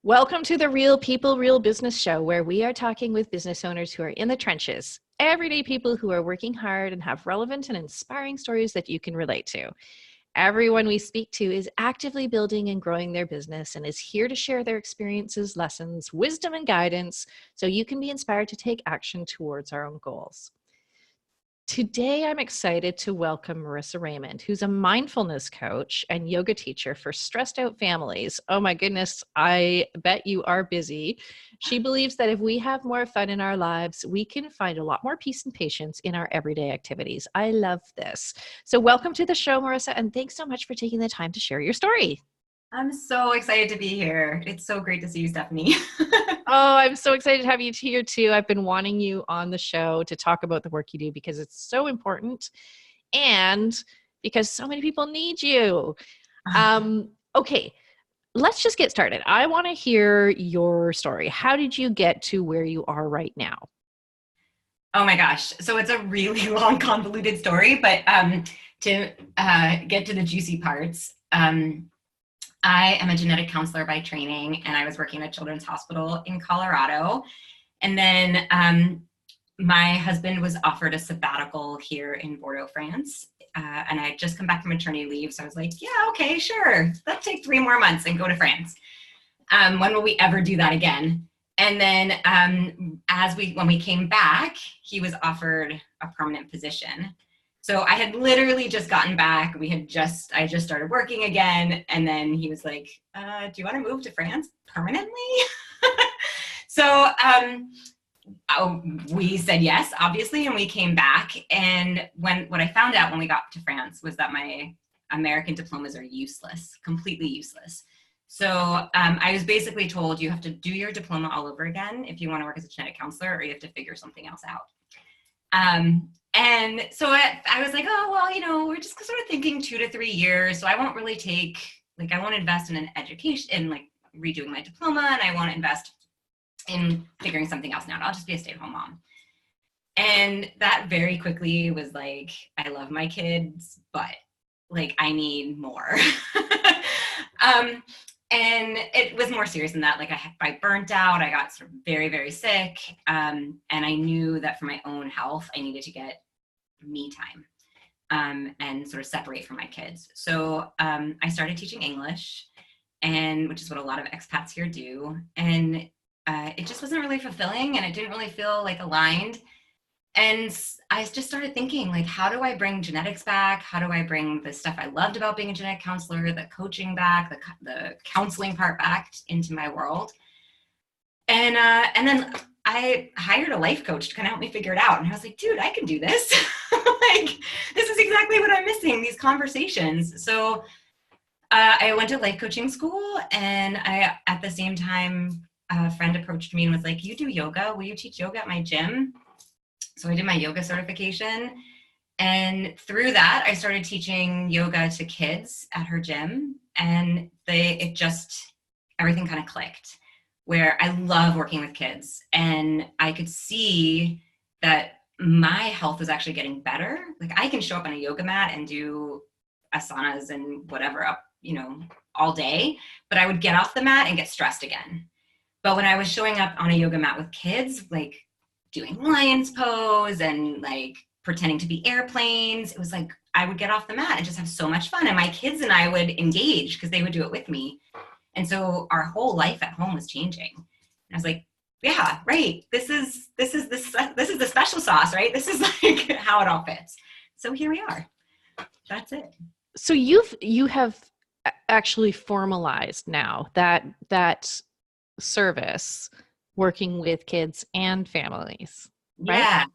Welcome to the Real People, Real Business Show, where we are talking with business owners who are in the trenches, everyday people who are working hard and have relevant and inspiring stories that you can relate to. Everyone we speak to is actively building and growing their business and is here to share their experiences, lessons, wisdom, and guidance so you can be inspired to take action towards our own goals. Today, I'm excited to welcome Marisa Raymond, who's a mindfulness coach and yoga teacher for stressed out families. Oh my goodness, I bet you are busy. She believes that if we have more fun in our lives, we can find a lot more peace and patience in our everyday activities. I love this. So welcome to the show, Marisa, and thanks so much for taking the time to share your story. I'm so excited to be here. It's so great to see you, Stephanie. Oh, I'm so excited to have you here too. I've been wanting you on the show to talk about the work you do because it's so important and because so many people need you. Okay, let's just get started. I want to hear your story. How did you get to where you are right now? Oh my gosh. So it's a really long, convoluted story, but to get to the juicy parts, I am a genetic counselor by training, and I was working at Children's Hospital in Colorado. And then my husband was offered a sabbatical here in Bordeaux, France. And I had just come back from maternity leave. So I was like, yeah, okay, sure. Let's take 3 more months and go to France. When will we ever do that again? And then when we came back, he was offered a permanent position. So I had literally just gotten back. I just started working again. And then he was like, do you want to move to France permanently? So we said yes, obviously, and we came back. And what I found out when we got to France was that my American diplomas are useless, completely useless. So I was basically told you have to do your diploma all over again if you want to work as a genetic counselor, or you have to figure something else out. And so I was like, oh, well, we're just sort of thinking 2 to 3 years. So I won't really I won't invest in an education, in redoing my diploma, and I won't invest in figuring something else out. I'll just be a stay-at-home mom. And that very quickly was like, I love my kids, but I need more. And it was more serious than that. I burnt out. I got sort of very, very sick. And I knew that for my own health, I needed to get me time and sort of separate from my kids. So I started teaching English, which is what a lot of expats here do. And it just wasn't really fulfilling, and it didn't really feel aligned. And I just started thinking, how do I bring genetics back? How do I bring the stuff I loved about being a genetic counselor, the coaching back, the counseling part back into my world? And then I hired a life coach to kind of help me figure it out. And I was like, dude, I can do this. This is exactly what I'm missing, these conversations. So I went to life coaching school, and at the same time, a friend approached me and was like, you do yoga? Will you teach yoga at my gym? So I did my yoga certification, and through that, I started teaching yoga to kids at her gym, and everything kind of clicked, where I love working with kids, and I could see that my health was actually getting better. I can show up on a yoga mat and do asanas and whatever all day, but I would get off the mat and get stressed again. But when I was showing up on a yoga mat with kids, doing lion's pose and pretending to be airplanes, it was I would get off the mat and just have so much fun. And my kids and I would engage because they would do it with me. And so our whole life at home was changing. And I was like, yeah, right. This is the special sauce, right? This is how it all fits. So here we are. That's it. So you have actually formalized now that service, working with kids and families, right?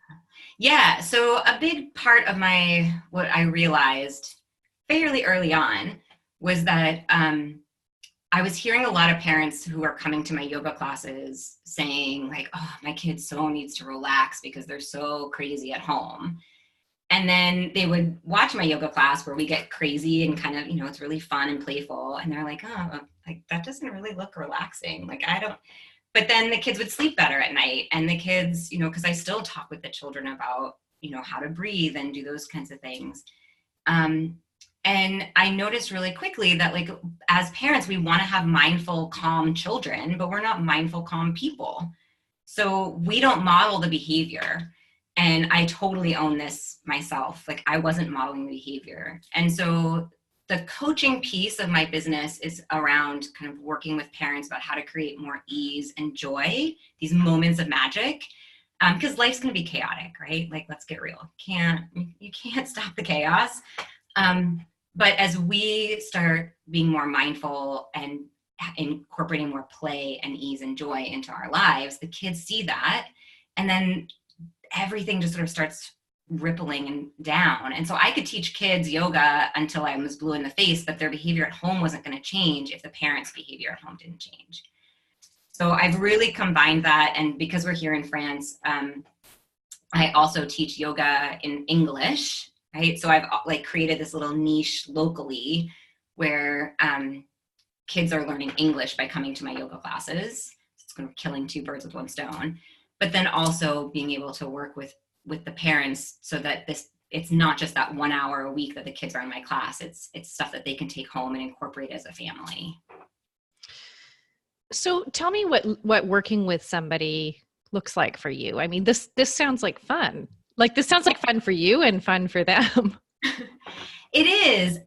Yeah. So a big part of what I realized fairly early on was that I was hearing a lot of parents who are coming to my yoga classes saying oh, my kid so needs to relax because they're so crazy at home. And then they would watch my yoga class where we get crazy and kind of, it's really fun and playful. And they're like, oh, that doesn't really look relaxing. But then the kids would sleep better at night, and the kids, because I still talk with the children about, how to breathe and do those kinds of things. And I noticed really quickly that, like, as parents, we want to have mindful, calm children, but we're not mindful, calm people. So we don't model the behavior. And I totally own this myself. Like, I wasn't modeling the behavior. And so the coaching piece of my business is around kind of working with parents about how to create more ease and joy, these moments of magic. Because life's going to be chaotic, right? Like, let's get real. You can't stop the chaos. But as we start being more mindful and incorporating more play and ease and joy into our lives, the kids see that, and then everything just sort of starts rippling and down. And so I could teach kids yoga until I was blue in the face, but their behavior at home wasn't going to change if the parents' behavior at home didn't change. So I've really combined that. And because we're here in France, I also teach yoga in English, right? So I've like created this little niche locally where kids are learning English by coming to my yoga classes. It's kind of killing two birds with one stone. But then also being able to work with the parents so that it's not just that 1 hour a week that the kids are in my class. It's stuff that they can take home and incorporate as a family. So tell me what working with somebody looks like for you. I mean, this sounds like fun. Like, this sounds like fun for you and fun for them. It is.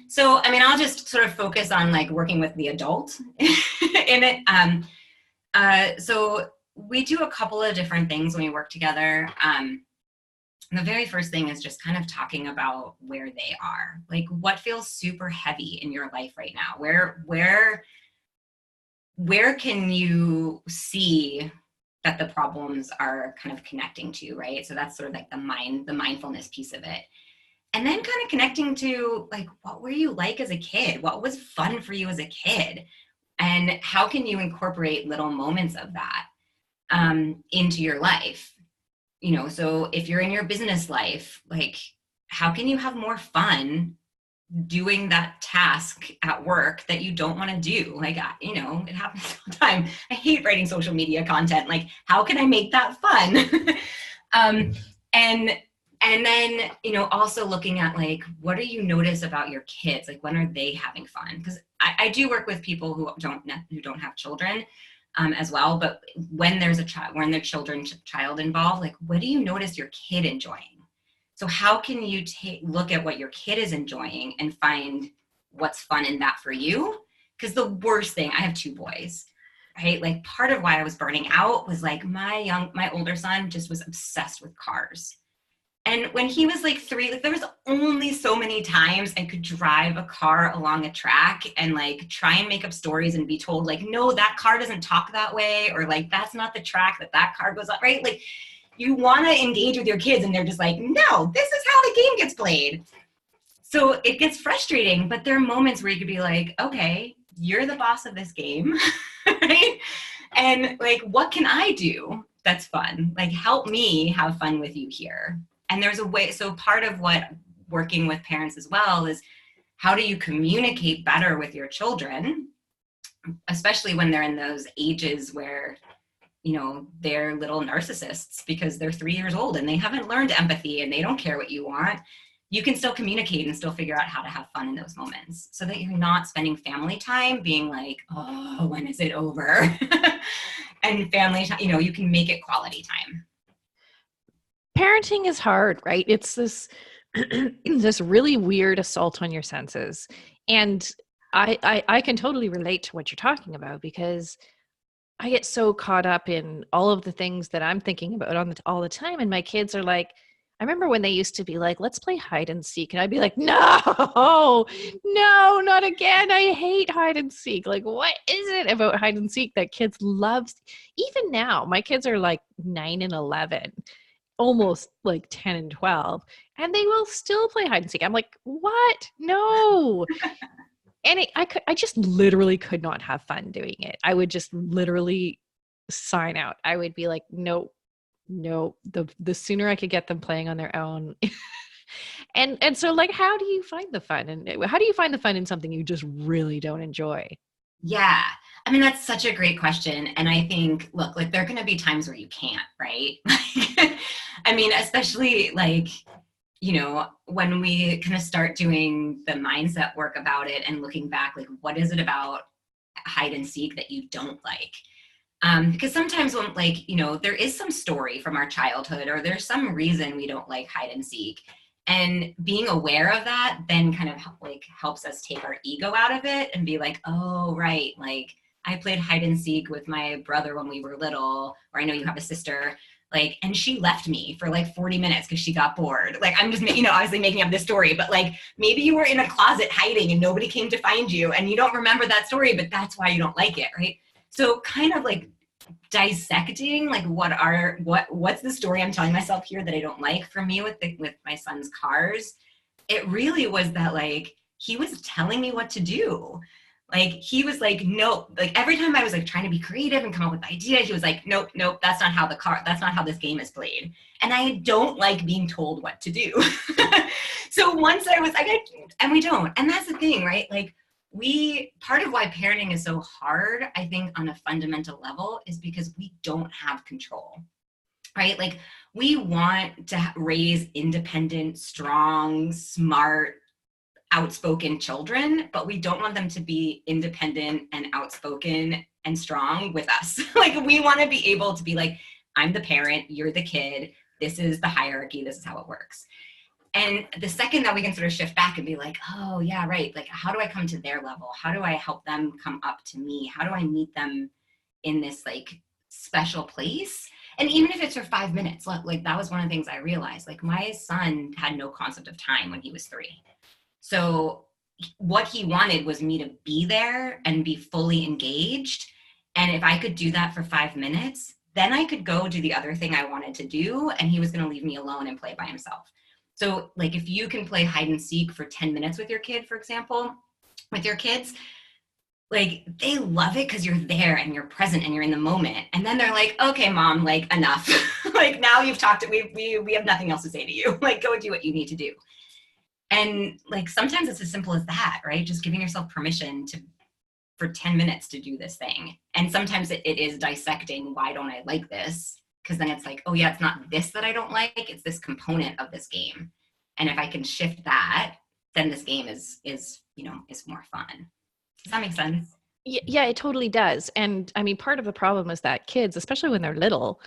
So, I mean, I'll just sort of focus on like working with the adult in it. So we do a couple of different things when we work together. The very first thing is just kind of talking about where they are, like what feels super heavy in your life right now. Where can you see that the problems are kind of connecting to, right? So that's sort of like the mindfulness piece of it. And then kind of connecting to like, what were you like as a kid? What was fun for you as a kid? And how can you incorporate little moments of that into your life? You know, so if you're in your business life, like, how can you have more fun doing that task at work that you don't want to do? Like, you know, it happens all the time. I hate writing social media content. Like, how can I make that fun? And then, you know, also looking at like, what do you notice about your kids? Like, when are they having fun? Because I do work with people who don't have children as well. But when there's child involved, like, what do you notice your kid enjoying? So how can you look at what your kid is enjoying and find what's fun in that for you? Because the worst thing, I have 2 boys, right? Like, part of why I was burning out was like my older son just was obsessed with cars. And when he was like 3, like, there was only so many times I could drive a car along a track and like try and make up stories and be told like, no, that car doesn't talk that way. Or like, that's not the track that car goes on, right? Like, you want to engage with your kids and they're just like, no, this is how the game gets played. So it gets frustrating, but there are moments where you could be like, okay, you're the boss of this game, right? And like, what can I do that's fun? Like, help me have fun with you here. And there's a way, so part of what working with parents as well is, how do you communicate better with your children, especially when they're in those ages where, you know, they're little narcissists because they're 3 years old and they haven't learned empathy and they don't care what you want. You can still communicate and still figure out how to have fun in those moments so that you're not spending family time being like, oh, when is it over? And family time, you know, you can make it quality time. Parenting is hard, right? It's this this really weird assault on your senses. And I can totally relate to what you're talking about, because I get so caught up in all of the things that I'm thinking about all the time. And my kids are like, I remember when they used to be like, let's play hide and seek. And I'd be like, no, not again. I hate hide and seek. Like, what is it about hide and seek that kids love? Even now, my kids are like 9 and 11, almost like 10 and 12, and they will still play hide and seek. I'm like, what? No. And I just literally could not have fun doing it. I would just literally sign out. I would be like, no, the sooner I could get them playing on their own. and so like, how do you find the fun? And how do you find the fun in something you just really don't enjoy? Yeah. I mean, that's such a great question. And I think, look, like, there are going to be times where you can't, right? I mean, especially like, when we kind of start doing the mindset work about it and looking back, like, what is it about hide and seek that you don't like? Because sometimes when, like, there is some story from our childhood, or there's some reason we don't like hide and seek. And being aware of that then kind of helps us take our ego out of it and be like, oh, right, like, I played hide and seek with my brother when we were little, or I know you have a sister, like, and she left me for like 40 minutes because she got bored. Like, I'm just, obviously making up this story, but like, maybe you were in a closet hiding and nobody came to find you and you don't remember that story, but that's why you don't like it, right? So kind of like dissecting, like, what's the story I'm telling myself here that I don't like. For me, with my son's cars, it really was that, like, he was telling me what to do. Like, he was like, no, like, every time I was like trying to be creative and come up with ideas, he was like, nope, that's not how this game is played. And I don't like being told what to do. So once I was like, and we don't, and that's the thing, right? Like, part of why parenting is so hard, I think, on a fundamental level, is because we don't have control, right? Like, we want to raise independent, strong, smart, outspoken children, but we don't want them to be independent and outspoken and strong with us. Like, we want to be able to be like, I'm the parent, you're the kid, this is the hierarchy, this is how it works. And the second that we can sort of shift back and be like, oh yeah, right, like, how do I come to their level? How do I help them come up to me? How do I meet them in this like special place? And even if it's for 5 minutes, like, that was one of the things I realized. Like, my son had no concept of time when he was 3. So what he wanted was me to be there and be fully engaged. And if I could do that for 5 minutes, then I could go do the other thing I wanted to do, and he was going to leave me alone and play by himself. So, like, if you can play hide and seek for 10 minutes with your kid, for example, with your kids, like, they love it because you're there and you're present and you're in the moment. And then they're like, okay, mom, like, enough. Like, now you've talked, we have nothing else to say to you. Like, go do what you need to do. And like, sometimes it's as simple as that, right? Just giving yourself permission for 10 minutes to do this thing. And sometimes it is dissecting, why don't I like this? Because then it's like, oh yeah, it's not this that I don't like, it's this component of this game. And if I can shift that, then this game is more fun. Does that make sense? Yeah, it totally does. And I mean, part of the problem is that kids, especially when they're little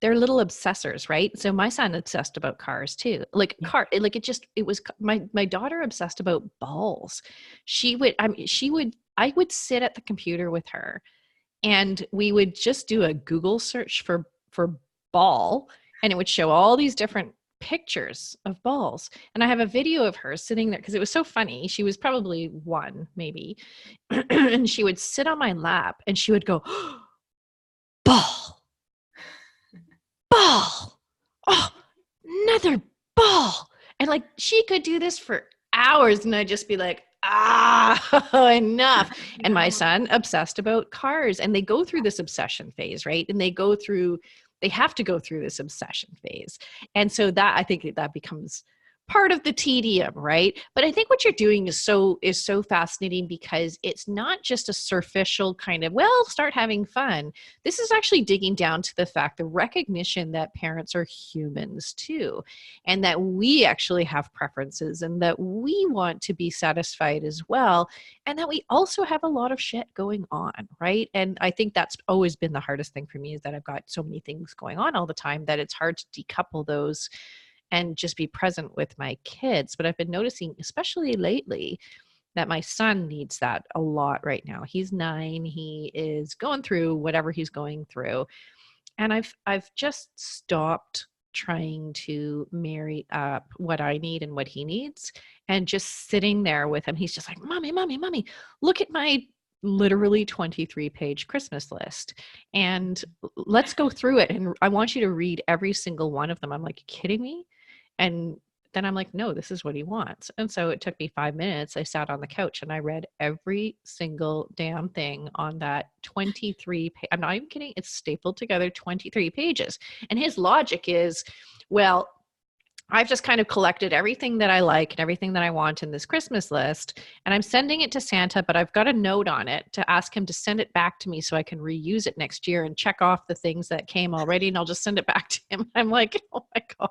obsessors, right? So my son obsessed about cars too. Like, my daughter obsessed about balls. I would sit at the computer with her, and we would just do a Google search for ball, and it would show all these different pictures of balls. And I have a video of her sitting there because it was so funny. She was probably 1, maybe. And she would sit on my lap and she would go, ball, ball, oh, another ball. And like, she could do this for hours, and I'd just be like, enough. And my son obsessed about cars, and they go through this obsession phase, right? And they have to go through this obsession phase. And so that, I think that becomes part of the tedium, right? But I think what you're doing is so fascinating, because it's not just a superficial kind of, well, start having fun. This is actually digging down to the fact, the recognition that parents are humans too, and that we actually have preferences, and that we want to be satisfied as well, and that we also have a lot of shit going on, right? And I think that's always been the hardest thing for me, is that I've got so many things going on all the time that it's hard to decouple those and just be present with my kids. But I've been noticing, especially lately, that my son needs that a lot right now. He's 9. He is going through whatever he's going through. And I've just stopped trying to marry up what I need and what he needs, and just sitting there with him. He's just like, mommy, look at my literally 23-page Christmas list, and let's go through it. And I want you to read every single one of them. I'm like, kidding me? And then I'm like, no, this is what he wants. And so it took me 5 minutes. I sat on the couch and I read every single damn thing on that 23 page. I'm not even kidding. It's stapled together 23 pages. And his logic is, well, I've just kind of collected everything that I like and everything that I want in this Christmas list, and I'm sending it to Santa, but I've got a note on it to ask him to send it back to me so I can reuse it next year and check off the things that came already, and I'll just send it back to him. I'm like, oh my God.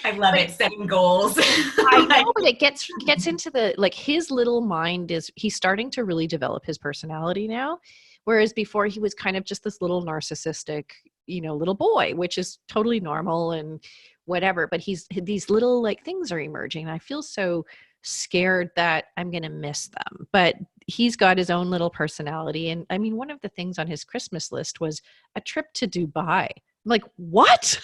I love But it. Setting goals. I Like, know, but it gets into the, like, his little mind is, he's starting to really develop his personality now. Whereas before he was kind of just this little narcissistic, little boy, which is totally normal and whatever. But these little like things are emerging. And I feel so scared that I'm going to miss them. But he's got his own little personality. And I mean, one of the things on his Christmas list was a trip to Dubai. I'm like, what?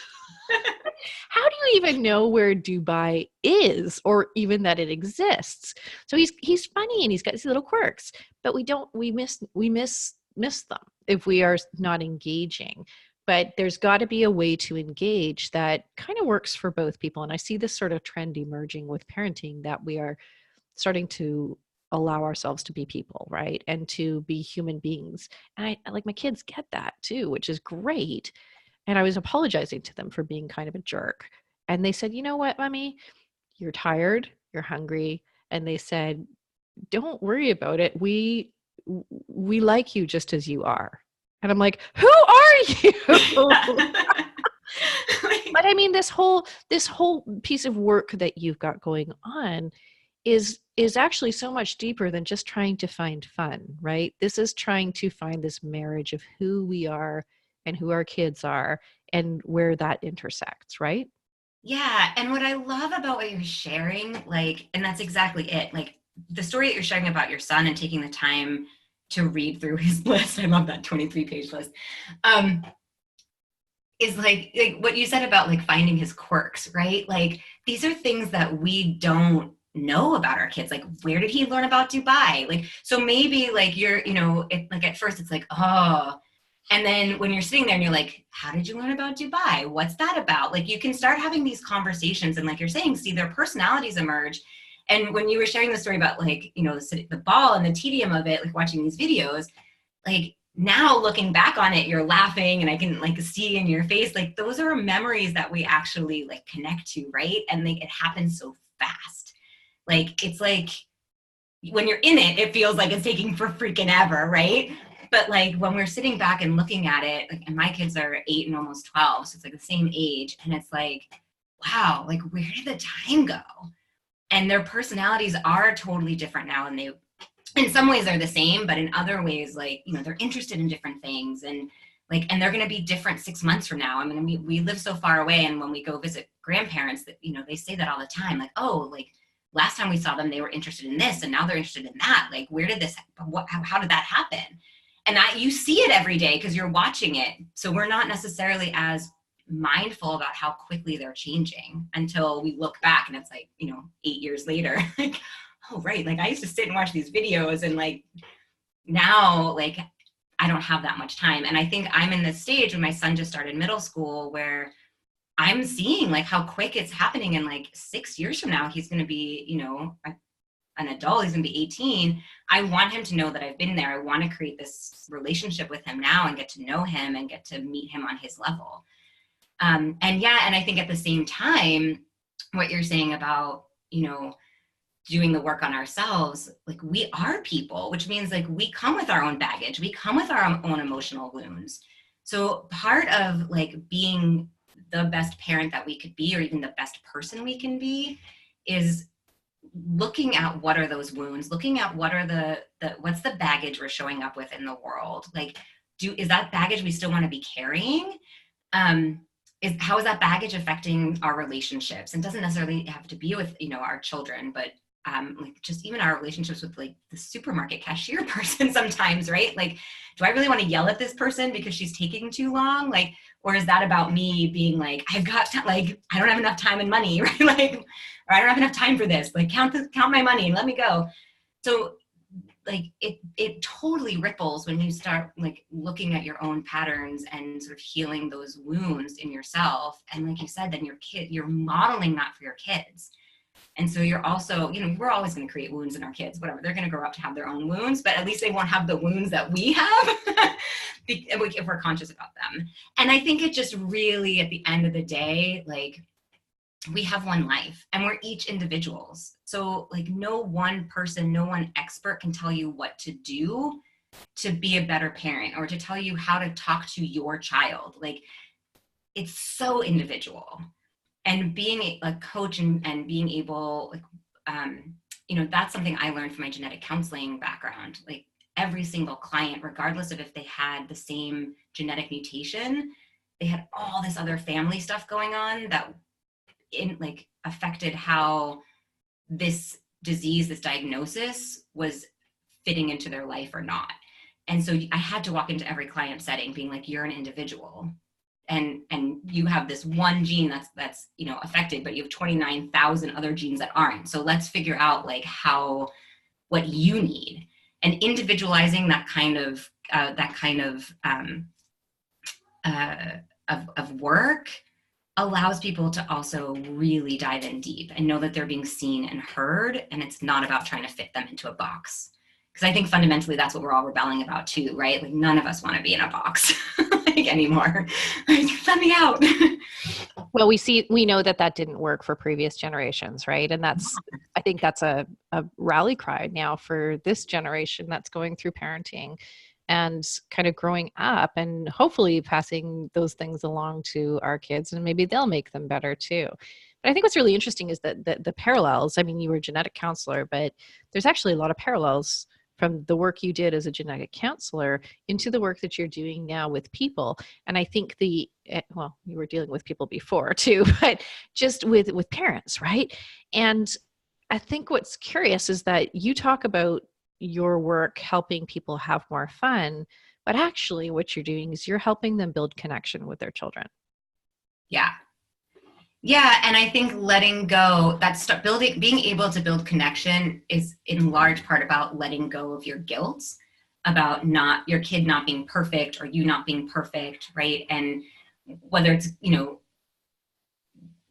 How do you even know where Dubai is, or even that it exists? So he's funny and he's got these little quirks, but we miss them if we are not engaging. But there's got to be a way to engage that kind of works for both people. And I see this sort of trend emerging with parenting, that we are starting to allow ourselves to be people, right? And to be human beings. And I like, my kids get that too, which is great. And I was apologizing to them for being kind of a jerk. And they said, you know what, Mommy, you're tired, you're hungry. And they said, don't worry about it. We like you just as you are. And I'm like, who are you? But I mean, this whole piece of work that you've got going on is actually so much deeper than just trying to find fun, right? This is trying to find this marriage of who we are and who our kids are and where that intersects, right? yeah. And what I love about what you're sharing, like, and that's exactly it. Like the story that you're sharing about your son and taking the time to read through his list. I love that 23-page list. Is like what you said about like finding his quirks, right? Like these are things that we don't know about our kids. Like, where did he learn about Dubai? Like, so maybe like you're, like at first it's like, oh, and then when you're sitting there and you're like, how did you learn about Dubai? What's that about? Like you can start having these conversations and like you're saying, see their personalities emerge. And when you were sharing the story about like, the ball and the tedium of it, like watching these videos, like now looking back on it, you're laughing and I can like see in your face, like those are memories that we actually like connect to, right? And like it happens so fast. Like it's like when you're in it, it feels like it's taking for freaking ever, right? But like when we're sitting back and looking at it, like, and my kids are 8 and almost 12, so it's like the same age, and it's like, wow, like where did the time go? And their personalities are totally different now, and they, in some ways they're the same, but in other ways, like, they're interested in different things, and like, and they're going to be different 6 months from now. I mean, we live so far away, and when we go visit grandparents, that, they say that all the time, like, oh, like last time we saw them, they were interested in this, and now they're interested in that. Like, where did this, how did that happen? And that you see it every day because you're watching it. So we're not necessarily as mindful about how quickly they're changing until we look back and it's like, 8 years later, like, oh, right. Like I used to sit and watch these videos, and like now, like I don't have that much time. And I think I'm in this stage when my son just started middle school where I'm seeing like how quick it's happening. And like 6 years from now, he's going to be, an adult, he's going to be 18. I want him to know that I've been there. I want to create this relationship with him now and get to know him and get to meet him on his level. And I think at the same time, what you're saying about, doing the work on ourselves, like we are people, which means like we come with our own baggage. We come with our own emotional wounds. So part of like being the best parent that we could be, or even the best person we can be, is looking at what are those wounds, looking at what are what's the baggage we're showing up with in the world. Like, is that baggage we still want to be carrying? How is that baggage affecting our relationships? And doesn't necessarily have to be with, our children, but like just even our relationships with like the supermarket cashier person sometimes, right? Like, do I really want to yell at this person because she's taking too long? Like, or is that about me being like, I don't have enough time and money, right? Like, or I don't have enough time for this, like count my money and let me go. So like it totally ripples when you start like looking at your own patterns and sort of healing those wounds in yourself. And like you said, then you're modeling that for your kids. And so you're also, we're always going to create wounds in our kids, whatever. They're going to grow up to have their own wounds, but at least they won't have the wounds that we have if we're conscious about them. And I think it just really, at the end of the day, like, we have one life and we're each individuals. So like no one person, no one expert can tell you what to do to be a better parent or to tell you how to talk to your child. Like it's so individual. And being a coach and being able, like, that's something I learned from my genetic counseling background. Like every single client, regardless of if they had the same genetic mutation, they had all this other family stuff going on that affected how this disease, this diagnosis was fitting into their life or not. And so I had to walk into every client setting being like, you're an individual and you have this one gene that's affected, but you have 29,000 other genes that aren't. So let's figure out like what you need, and individualizing that kind of work allows people to also really dive in deep and know that they're being seen and heard, and it's not about trying to fit them into a box. Because I think fundamentally that's what we're all rebelling about too, right? Like none of us want to be in a box like anymore. Like, let me out. Well, we know that didn't work for previous generations, right? And I think that's a rally cry now for this generation that's going through parenting and kind of growing up and hopefully passing those things along to our kids, and maybe they'll make them better too. But I think what's really interesting is that the parallels, I mean, you were a genetic counselor, but there's actually a lot of parallels from the work you did as a genetic counselor into the work that you're doing now with people. And I think you were dealing with people before too, but just with parents, right? And I think what's curious is that you talk about your work helping people have more fun, but actually what you're doing is you're helping them build connection with their children. Yeah, and I think letting go, being able to build connection is in large part about letting go of your guilt about your kid not being perfect or you not being perfect, right? And whether it's,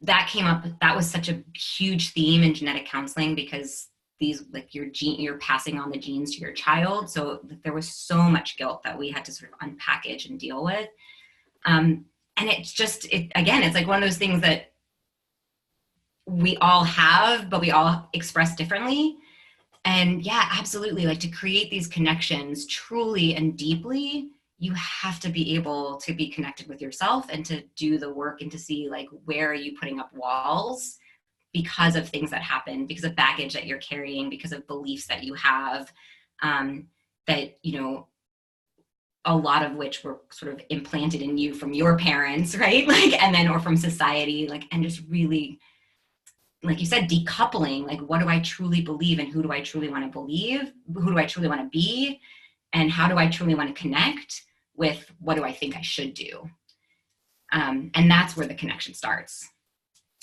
that came up, that was such a huge theme in genetic counseling, because you're passing on the genes to your child. So there was so much guilt that we had to sort of unpackage and deal with. And again, it's like one of those things that we all have, but we all express differently. And yeah, absolutely. Like to create these connections truly and deeply, you have to be able to be connected with yourself and to do the work and to see like, where are you putting up walls because of things that happen, because of baggage that you're carrying, because of beliefs that you have, that, a lot of which were sort of implanted in you from your parents, right? Or from society, and just really, like you said, decoupling, like, what do I truly believe and who do I truly want to believe? Who do I truly want to be? And how do I truly want to connect with what do I think I should do? And that's where the connection starts.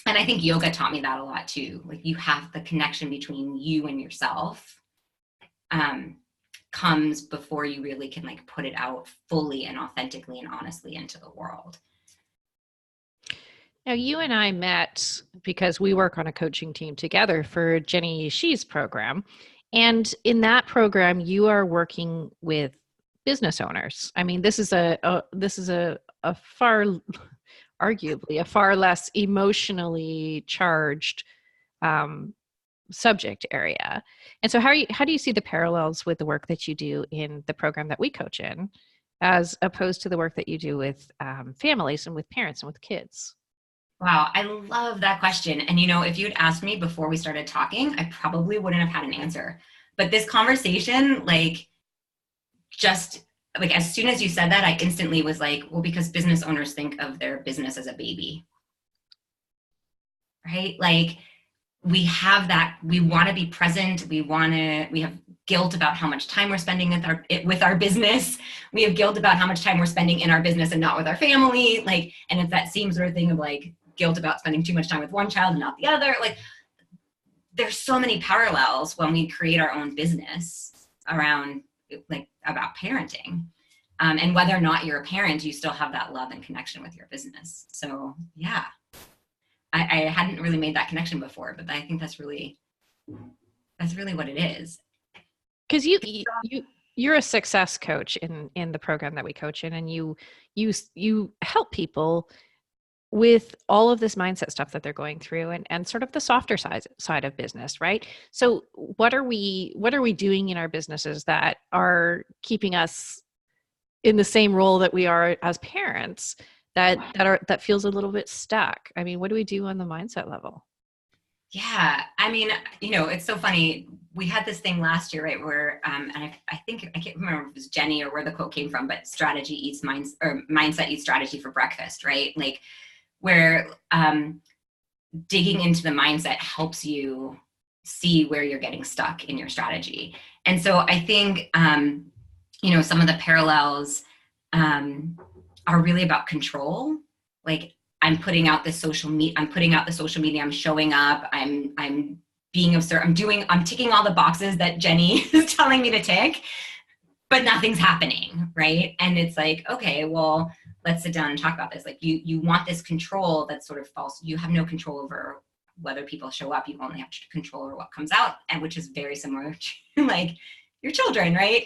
And I think yoga taught me that a lot too. Like you have the connection between you and yourself comes before you really can put it out fully and authentically and honestly into the world. Now, you and I met because we work on a coaching team together for Jenny Shee's program. And in that program, you are working with business owners. I mean, this is a far, arguably, a far less emotionally charged subject area. And so how do you see the parallels with the work that you do in the program that we coach in, as opposed to the work that you do with families and with parents and with kids? Wow, I love that question. And if you'd asked me before we started talking, I probably wouldn't have had an answer. But this conversation, as soon as you said that, I instantly was like, well, because business owners think of their business as a baby, right? We have that, we want to be present. We have guilt about how much time we're spending with our business. We have guilt about how much time we're spending in our business and not with our family. And it's that same sort of thing of guilt about spending too much time with one child and not the other. There's so many parallels when we create our own business around about parenting. And whether or not you're a parent, you still have that love and connection with your business. So yeah, I hadn't really made that connection before, but I think that's really what it is. Because you're a success coach in the program that we coach in, and you help people with all of this mindset stuff that they're going through, and sort of the softer side of business, right? So what are we doing in our businesses that are keeping us in the same role that we are as parents, that feels a little bit stuck? I mean, what do we do on the mindset level? Yeah, I mean, it's so funny. We had this thing last year, right, where, and I think, I can't remember if it was Jenny or where the quote came from, but strategy eats or mindset eats strategy for breakfast, right? Like, where digging into the mindset helps you see where you're getting stuck in your strategy. And so I think, some of the parallels are really about control. Like, I'm putting out the social media, I'm showing up, I'm being observed, I'm ticking all the boxes that Jenny is telling me to tick, but nothing's happening, right? And it's like, okay, well, let's sit down and talk about this. Like, you want this control that's sort of false. You have no control over whether people show up. You only have control over what comes out, and which is very similar to like your children, right?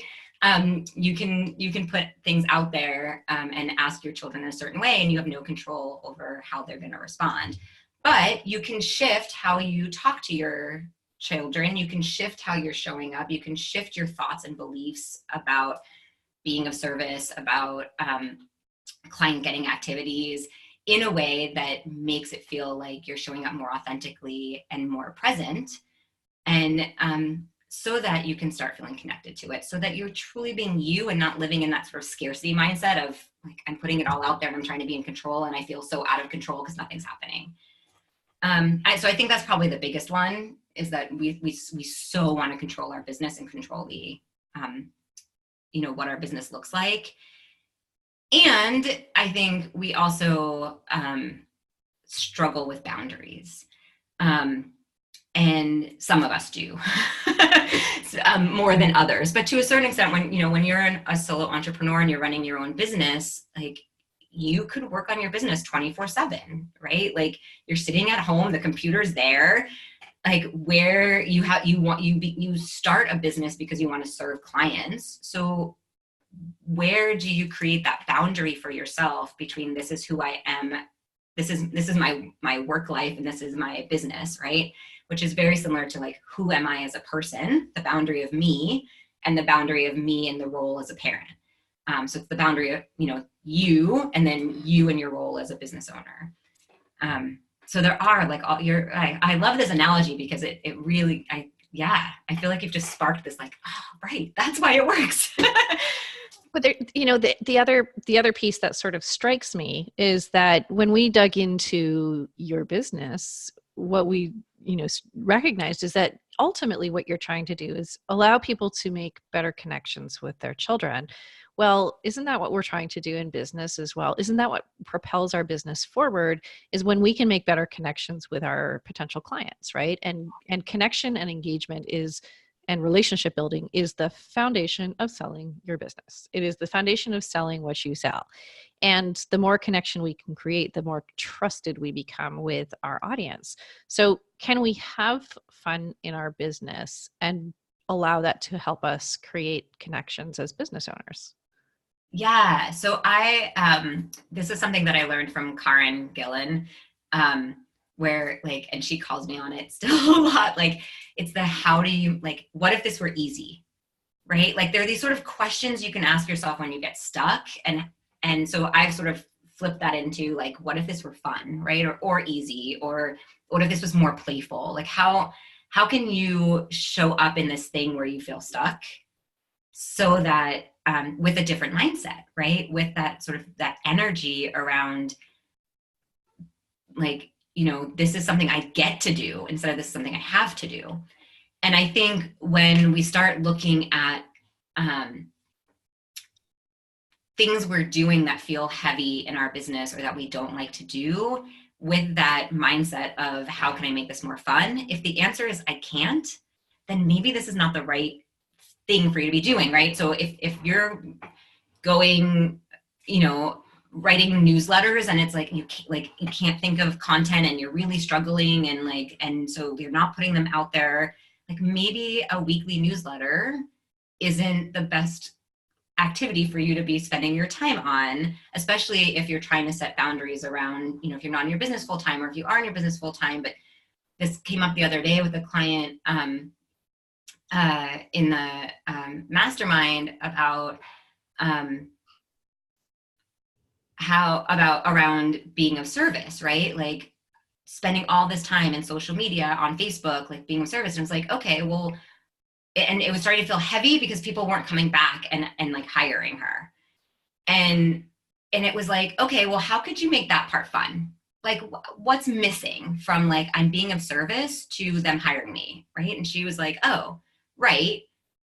You can put things out there and ask your children in a certain way, and you have no control over how they're going to respond. But you can shift how you talk to your children. You can shift how you're showing up. You can shift your thoughts and beliefs about being of service, about client getting activities in a way that makes it feel like you're showing up more authentically and more present. And so that you can start feeling connected to it, so that you're truly being you and not living in that sort of scarcity mindset of like, I'm putting it all out there and I'm trying to be in control and I feel so out of control because nothing's happening. So I think that's probably the biggest one, is that we so want to control our business and control the, what our business looks like. And I think we also struggle with boundaries. And some of us do more than others, but to a certain extent, when you're a solo entrepreneur and you're running your own business, like, you could work on your business 24/7, right? Like, you're sitting at home, the computer's there, like, where you start a business because you want to serve clients. So where do you create that boundary for yourself between this is who I am, this is my work life, and this is my business, right? Which is very similar to like, who am I as a person, the boundary of me, and the boundary of me in the role as a parent. So it's the boundary of, you, and then you and your role as a business owner. So there are like I love this analogy because it really, I feel like you've just sparked this like, oh, right, that's why it works. But there, the other piece that sort of strikes me is that when we dug into your business, what we recognized is that ultimately what you're trying to do is allow people to make better connections with their children. Well, isn't that what we're trying to do in business as well? Isn't that what propels our business forward, is when we can make better connections with our potential clients, right? And connection and engagement and relationship building is the foundation of selling your business. It is the foundation of selling what you sell. And the more connection we can create, the more trusted we become with our audience. So can we have fun in our business and allow that to help us create connections as business owners? Yeah. So this is something that I learned from Karen Gillan, where like, and she calls me on it still a lot. Like, it's the, how do you, like, what if this were easy, right? Like, there are these sort of questions you can ask yourself when you get stuck. And so I've sort of flipped that into like, what if this were fun, right? Or easy, or what if this was more playful? Like, how can you show up in this thing where you feel stuck, so that with a different mindset, right? With that sort of that energy around like, this is something I get to do instead of this is something I have to do. And I think when we start looking at things we're doing that feel heavy in our business or that we don't like to do, with that mindset of how can I make this more fun? If the answer is I can't, then maybe this is not the right thing for you to be doing, right? So if you're going, writing newsletters and it's like you can't think of content and you're really struggling and so you're not putting them out there, like maybe a weekly newsletter isn't the best activity for you to be spending your time on, especially if you're trying to set boundaries around, if you're not in your business full time, or if you are in your business full time. But this came up the other day with a client in the mastermind about around being of service, right? Like spending all this time in social media, on Facebook, like being of service. And it's like, okay, well, and it was starting to feel heavy because people weren't coming back and like hiring her. And it was like, okay, well, how could you make that part fun? Like, what's missing from like, I'm being of service to them hiring me, right? And she was like, oh, right.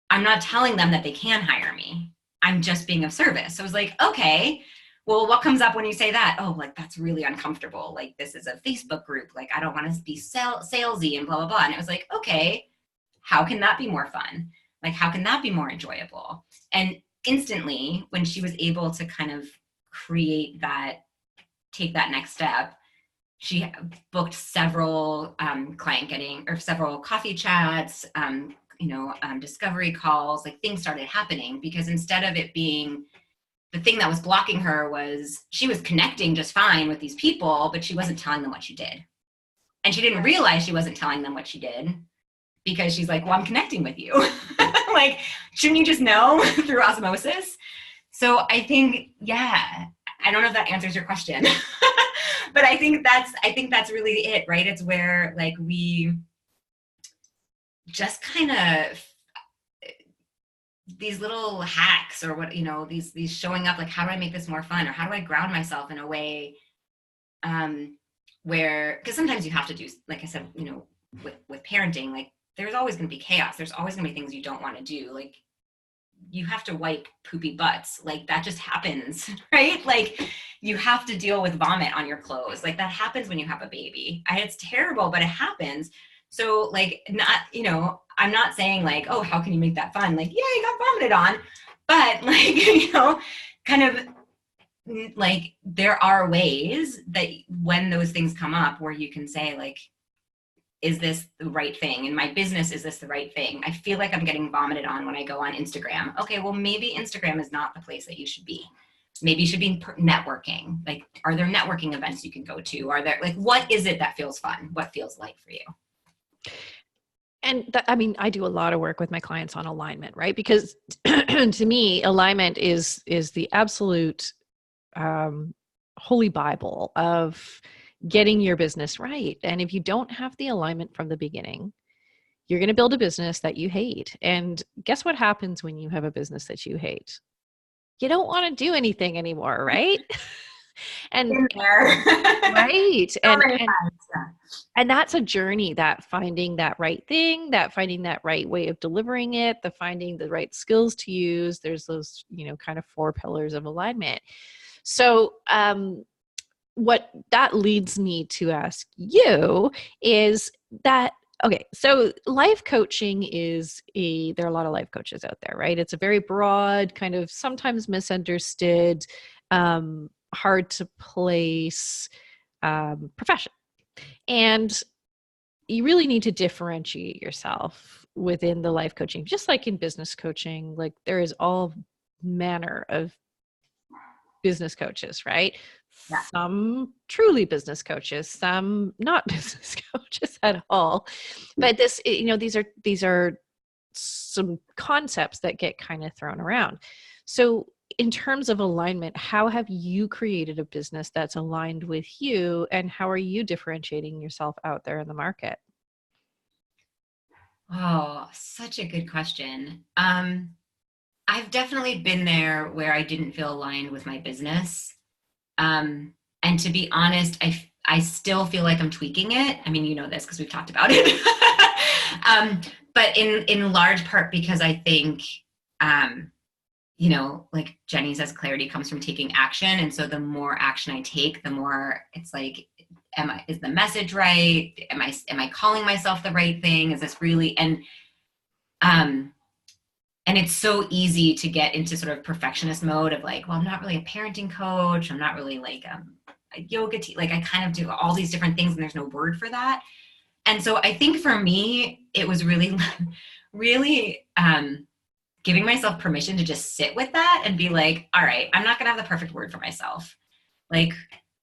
I'm not telling them that they can hire me. I'm just being of service. So I was like, okay, well, what comes up when you say that? Oh, like, that's really uncomfortable. Like, this is a Facebook group. Like, I don't want to be salesy and blah, blah, blah. And it was like, okay, how can that be more fun? Like, how can that be more enjoyable? And instantly, when she was able to kind of create that, take that next step, she booked several several coffee chats, discovery calls, like things started happening, because instead of it being the thing that was blocking her, was she was connecting just fine with these people, but she wasn't telling them what she did. And she didn't realize she wasn't telling them what she did, because she's like, well, I'm connecting with you. Like, shouldn't you just know through osmosis? So I think, yeah, I don't know if that answers your question, but I think that's really it, right? It's where like we just kind of, these little hacks or what, these showing up, like, how do I make this more fun? Or how do I ground myself in a way where, because sometimes you have to do, like I said, with parenting, like there's always going to be chaos. There's always going to be things you don't want to do. Like, you have to wipe poopy butts. Like, that just happens, right? Like, you have to deal with vomit on your clothes. Like, that happens when you have a baby. It's terrible, but it happens. So like, not, I'm not saying like, oh, how can you make that fun? Like, yeah, you got vomited on, but like, kind of like, there are ways that when those things come up where you can say like, is this the right thing? In my business, is this the right thing? I feel like I'm getting vomited on when I go on Instagram. Okay, well, maybe Instagram is not the place that you should be. Maybe you should be networking. Like, are there networking events you can go to? Are there, like, what is it that feels fun? What feels like for you? And I do a lot of work with my clients on alignment, right? Because to me, alignment is the absolute holy Bible of getting your business right. And if you don't have the alignment from the beginning, you're going to build a business that you hate. And guess what happens when you have a business that you hate? You don't want to do anything anymore, right? And right. And that's a journey, that finding that right thing, that finding that right way of delivering it, the finding the right skills to use. There's those, kind of 4 pillars of alignment. So, what that leads me to ask you is that, okay, so life coaching there are a lot of life coaches out there, right? It's a very broad, kind of sometimes misunderstood, hard to place profession. And you really need to differentiate yourself within the life coaching, just like in business coaching. Like, there is all manner of business coaches, right? Yeah. Some truly business coaches, some not business coaches at all. But this, these are some concepts that get kind of thrown around. So in terms of alignment, how have you created a business that's aligned with you, and how are you differentiating yourself out there in the market? Oh, such a good question. I've definitely been there where I didn't feel aligned with my business. And to be honest, I still feel like I'm tweaking it. I mean, you know this because we've talked about it. But in large part because I think, like Jenny says, clarity comes from taking action. And so the more action I take, the more it's like, is the message right? Am I calling myself the right thing? Is this really, and it's so easy to get into sort of perfectionist mode of like, well, I'm not really a parenting coach. I'm not really like a yoga teacher. Like, I kind of do all these different things and there's no word for that. And so I think for me, it was really, really giving myself permission to just sit with that and be like, all right, I'm not going to have the perfect word for myself. Like,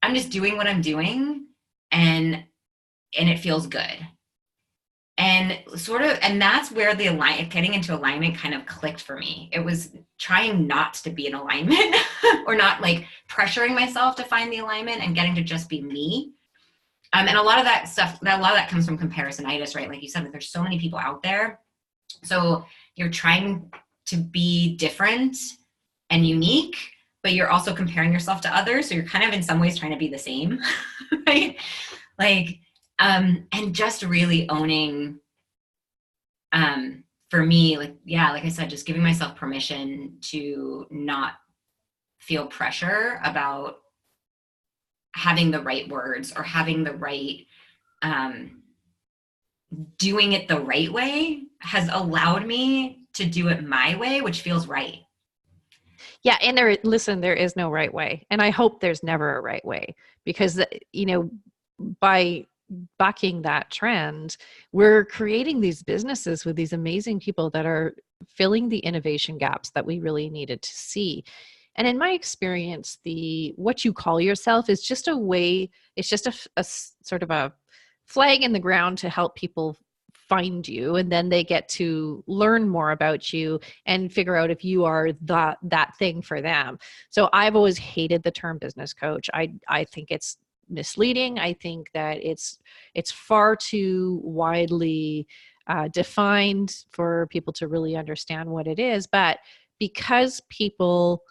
I'm just doing what I'm doing, and it feels good. And that's where the getting into alignment kind of clicked for me. It was trying not to be in alignment or not like pressuring myself to find the alignment and getting to just be me. And a lot of that comes from comparisonitis, right? Like you said, there's so many people out there. So you're trying to be different and unique, but you're also comparing yourself to others. So you're kind of in some ways trying to be the same, right? Like, and just really owning, for me, like I said, just giving myself permission to not feel pressure about having the right words or having the right, doing it the right way has allowed me to do it my way, which feels right. Yeah. And there is no right way. And I hope there's never a right way, because, by bucking that trend, we're creating these businesses with these amazing people that are filling the innovation gaps that we really needed to see. And in my experience, what you call yourself is just a way, it's just a sort of a flag in the ground to help people find you, and then they get to learn more about you and figure out if you are that thing for them. So I've always hated the term business coach. I think it's misleading. I think that it's far too widely defined for people to really understand what it is. But because people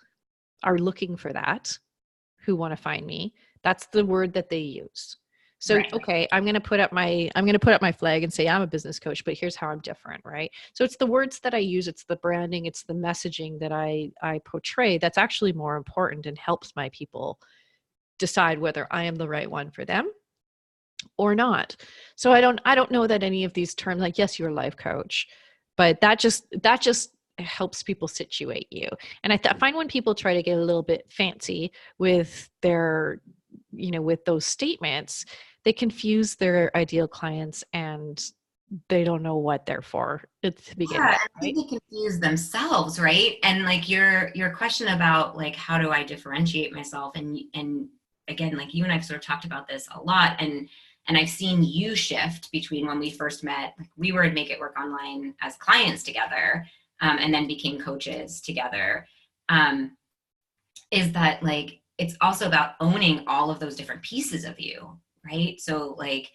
are looking for that, who want to find me, that's the word that they use. So, Right. okay, I'm going to put up my flag and say I'm a business coach, but here's how I'm different, right? So it's the words that I use, it's the branding, it's the messaging that I portray that's actually more important and helps my people decide whether I am the right one for them or not. So I don't know that any of these terms, like, yes, you're a life coach, but that just helps people situate you. And I find when people try to get a little bit fancy with their, with those statements, they confuse their ideal clients and they don't know what they're for to begin Yeah, with. I Right? think they confuse themselves, right? And like your question about like how do I differentiate myself, and again, like you and I've sort of talked about this a lot, and I've seen you shift between when we first met. Like we were at Make It Work Online as clients together, and then became coaches together. Is that like it's also about owning all of those different pieces of you, right? So like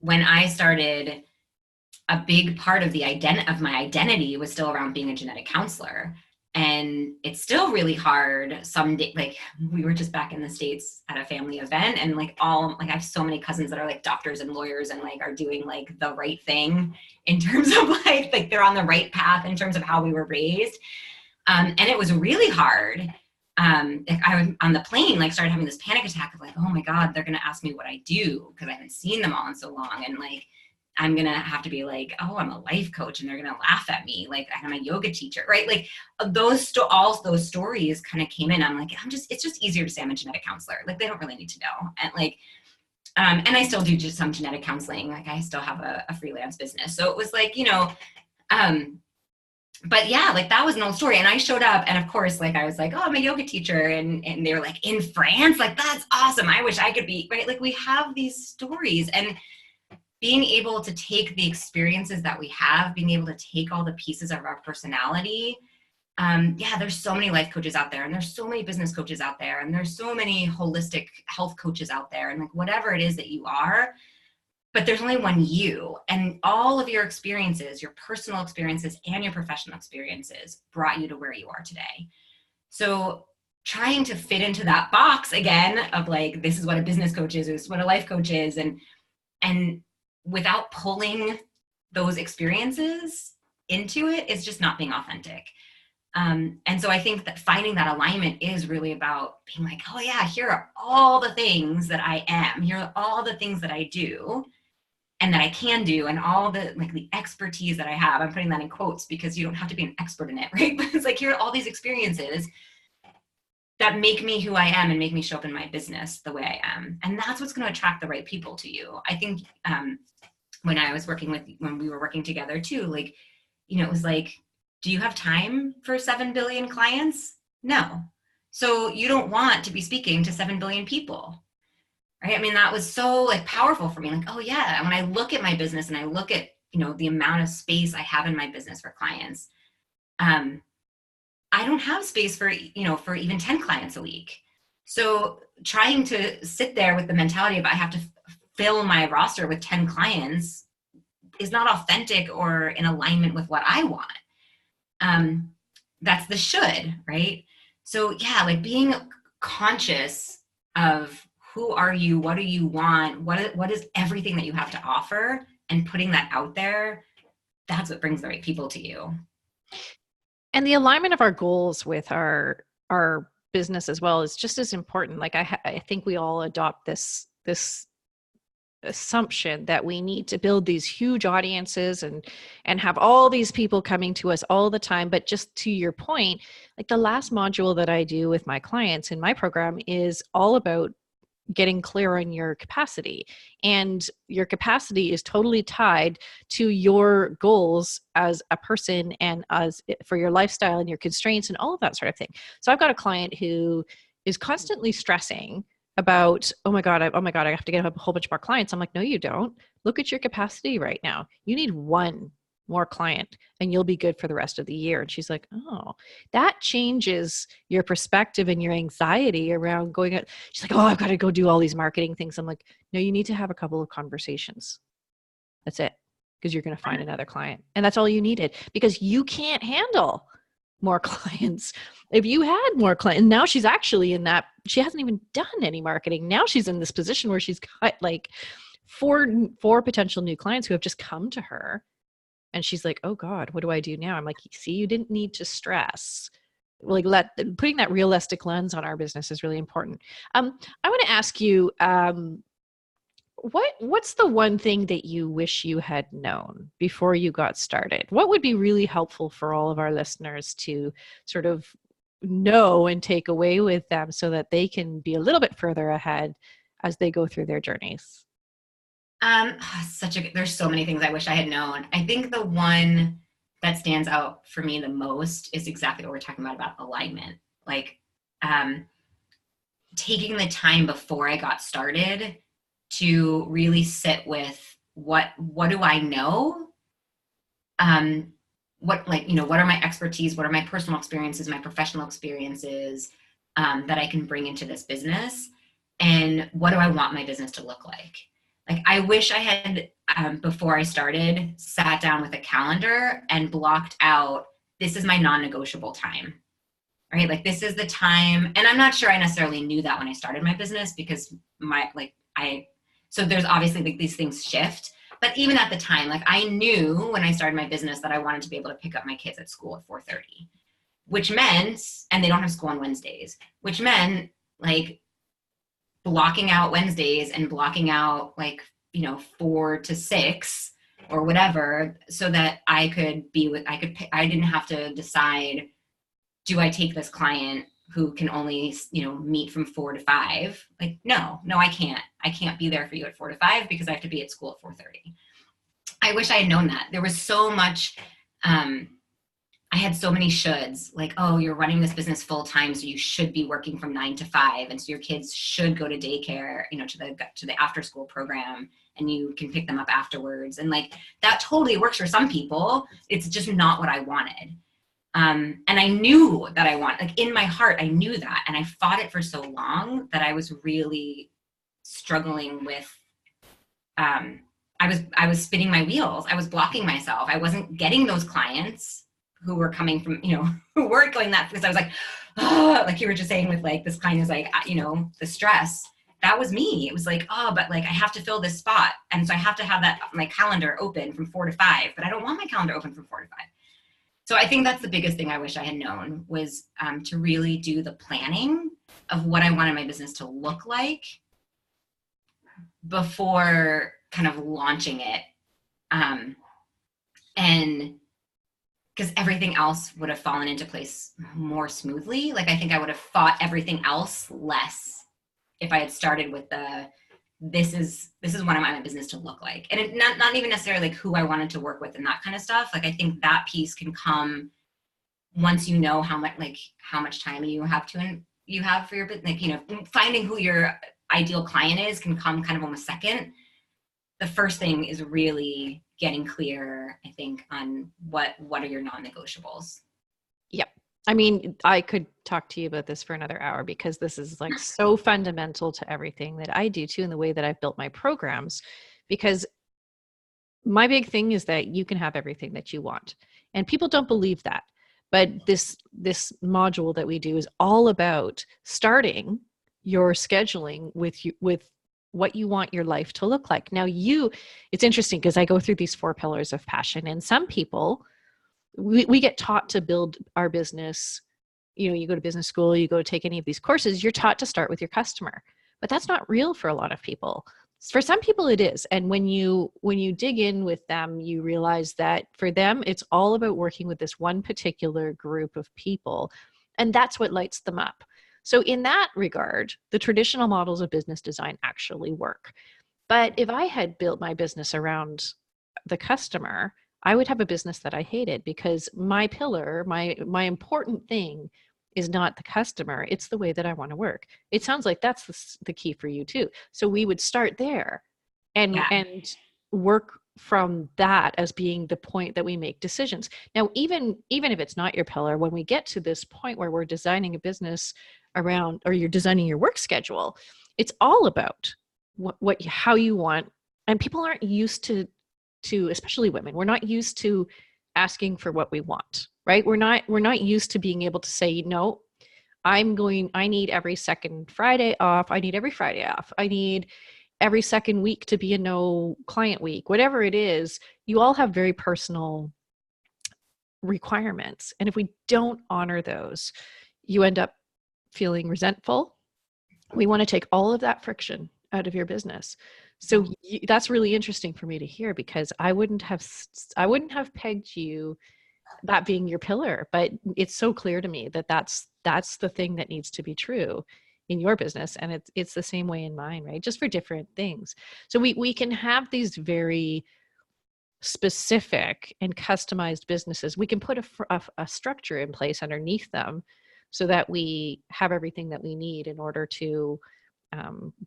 when I started, a big part of of my identity was still around being a genetic counselor. And it's still really hard some day. Like we were just back in the States at a family event, and like I have so many cousins that are like doctors and lawyers and like are doing like the right thing in terms of like they're on the right path in terms of how we were raised. And it was really hard. Like I was on the plane, like started having this panic attack of like, oh my God, they're going to ask me what I do because I haven't seen them all in so long. And like, I'm going to have to be like, oh, I'm a life coach, and they're going to laugh at me. Like I'm a yoga teacher, right? Like all those stories kind of came in. I'm like, it's just easier to say I'm a genetic counselor. Like they don't really need to know. And like, and I still do just some genetic counseling. Like I still have a freelance business. So it was like, but yeah, like that was an old story. And I showed up, and of course, like I was like, oh, I'm a yoga teacher. And they were like, in France? Like, that's awesome. I wish I could be, right? Like we have these stories, and being able to take the experiences that we have, being able to take all the pieces of our personality. There's so many life coaches out there, and there's so many business coaches out there, and there's so many holistic health coaches out there, and like whatever it is that you are, but there's only one you, and all of your experiences, your personal experiences and your professional experiences brought you to where you are today. So trying to fit into that box again of like, this is what a business coach is, this is what a life coach is, and without pulling those experiences into it is just not being authentic. And so I think that finding that alignment is really about being like, oh yeah, here are all the things that I am, here are all the things that I do and that I can do, and all the like the expertise that I have. I'm putting that in quotes because you don't have to be an expert in it, right? But it's like, here are all these experiences that make me who I am and make me show up in my business the way I am. And that's what's going to attract the right people to you. I think when we were working together too, like, it was like, Do you have time for 7 billion clients? No. So you don't want to be speaking to 7 billion people, right? I mean, that was so like powerful for me. Like, oh yeah, when I look at my business and I look at, the amount of space I have in my business for clients, I don't have space for, for even 10 clients a week. So trying to sit there with the mentality of I have to fill my roster with 10 clients is not authentic or in alignment with what I want. That's the should, right? So yeah, like being conscious of who are you, what do you want, what is everything that you have to offer, and putting that out there, that's what brings the right people to you. And the alignment of our goals with our business as well is just as important. Like I think we all adopt this assumption that we need to build these huge audiences and have all these people coming to us all the time. But just to your point, like the last module that I do with my clients in my program is all about getting clear on your capacity, and your capacity is totally tied to your goals as a person and as for your lifestyle and your constraints and all of that sort of thing. So I've got a client who is constantly stressing about, oh my God, I have to get a whole bunch more clients. I'm like, no, you don't. Look at your capacity right now. You need one more client and you'll be good for the rest of the year. And she's like, oh, that changes your perspective and your anxiety around going out. She's like, oh, I've got to go do all these marketing things. I'm like, no, you need to have a couple of conversations. That's it. Because you're going to find another client. And that's all you needed, because you can't handle more clients. If you had more clients, and now she's actually in that, she hasn't even done any marketing. Now she's in this position where she's got like four potential new clients who have just come to her. And she's like, oh God, what do I do now? I'm like, see, you didn't need to stress. Like putting that realistic lens on our business is really important. I want to ask you, what's the one thing that you wish you had known before you got started? What would be really helpful for all of our listeners to sort of know and take away with them so that they can be a little bit further ahead as they go through their journeys? There's so many things I wish I had known. I think the one that stands out for me the most is exactly what we're talking about alignment. Like, taking the time before I got started to really sit with what do I know? What are my expertise? What are my personal experiences, my professional experiences, that I can bring into this business? And what do I want my business to look like? Like, I wish I had, before I started, sat down with a calendar and blocked out, this is my non-negotiable time, right? Like, this is the time. And I'm not sure I necessarily knew that when I started my business, because so there's obviously like these things shift. But even at the time, like, I knew when I started my business that I wanted to be able to pick up my kids at school at 4:30, which meant, and they don't have school on Wednesdays, which meant like blocking out Wednesdays and blocking out 4 to 6 or whatever, so that I didn't have to decide, do I take this client who can only, meet from 4 to 5? Like, no, I can't be there for you at 4 to 5 because I have to be at school at 4:30. I wish I had known that. There was so much, I had so many shoulds, like, oh, you're running this business full time, so you should be working from 9 to 5. And so your kids should go to daycare, to the after school program, and you can pick them up afterwards. And like, that totally works for some people. It's just not what I wanted. And I knew that like, in my heart, I knew that. And I fought it for so long that I was really struggling with, I was spinning my wheels. I was blocking myself. I wasn't getting those clients who were coming from, who weren't going that, because I was like, oh, like you were just saying with like, this client is like, the stress. That was me. It was like, oh, but like, I have to fill this spot. And so I have to have that, my calendar open from 4 to 5, but I don't want my calendar open from 4 to 5. So I think that's the biggest thing I wish I had known, was to really do the planning of what I wanted my business to look like before kind of launching it. And because everything else would have fallen into place more smoothly. Like, I think I would have fought everything else less if I had started with this is what I want my business to look like. And it, not even necessarily like who I wanted to work with and that kind of stuff. Like, I think that piece can come once you know how much time you have for your business, like, you know, finding who your ideal client is can come kind of almost second. The first thing is really getting clear, I think, on what are your non-negotiables. Yep. I mean, I could talk to you about this for another hour because this is like so fundamental to everything that I do too, in the way that I've built my programs. Because my big thing is that you can have everything that you want, and people don't believe that. But this module that we do is all about starting your scheduling with what you want your life to look like. Now, it's interesting because I go through these 4 pillars of passion, and some people, we get taught to build our business. You know, you go to business school, you go to take any of these courses, you're taught to start with your customer, but that's not real for a lot of people. For some people it is, and when you dig in with them, you realize that for them it's all about working with this one particular group of people, and that's what lights them up. So in that regard, the traditional models of business design actually work. But if I had built my business around the customer, I would have a business that I hated, because my pillar, my important thing is not the customer, it's the way that I want to work. It sounds like that's the key for you too. So we would start there and Yeah. work from that as being the point that we make decisions. Now, even if it's not your pillar, when we get to this point where we're designing a business around, or you're designing your work schedule, it's all about how you want. And people aren't used to, especially women, we're not used to asking for what we want, right? We're not used to being able to say, no, I need every second Friday off. I need every Friday off. I need every second week to be a no client week, whatever it is. You all have very personal requirements. And if we don't honor those, you end up feeling resentful. We want to take all of that friction out of your business. So that's really interesting for me to hear, because I wouldn't have pegged you that being your pillar, but it's so clear to me that that's the thing that needs to be true in your business, and it's the same way in mine, right? Just for different things. So we can have these very specific and customized businesses. We can put a structure in place underneath them so that we have everything that we need in order to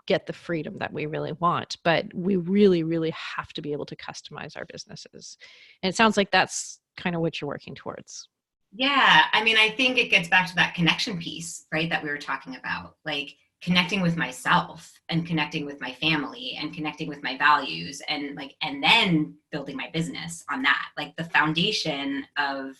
get the freedom that we really want. But we really, really have to be able to customize our businesses. And it sounds like that's kind of what you're working towards. Yeah. I mean, I think it gets back to that connection piece, right? That we were talking about, like connecting with myself and connecting with my family and connecting with my values, and then building my business on that. Like the foundation of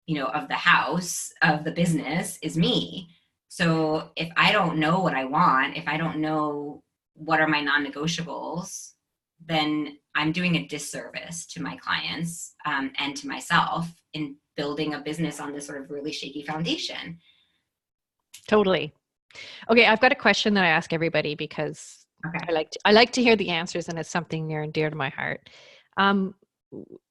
the house, of the business, is me. So if I don't know what I want, if I don't know what are my non-negotiables, then I'm doing a disservice to my clients, and to myself, in building a business on this sort of really shaky foundation. Totally. Okay, I've got a question that I ask everybody, because Okay. I like to hear the answers, and it's something near and dear to my heart.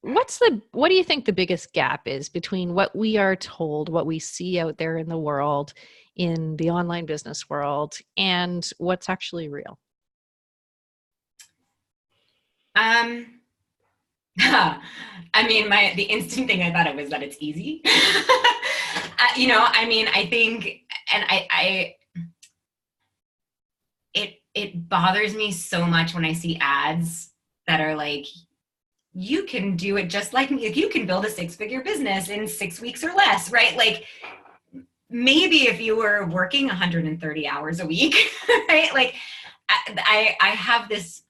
What do you think the biggest gap is between what we are told, what we see out there in the world, in the online business world, and what's actually real? I mean, the instant thing I thought of was that it's easy. I mean, I think, and it bothers me so much when I see ads that are like, you can do it just like me. Like, you can build a 6-figure business in 6 weeks or less, right? Like, maybe if you were working 130 hours a week, right? Like, I have this,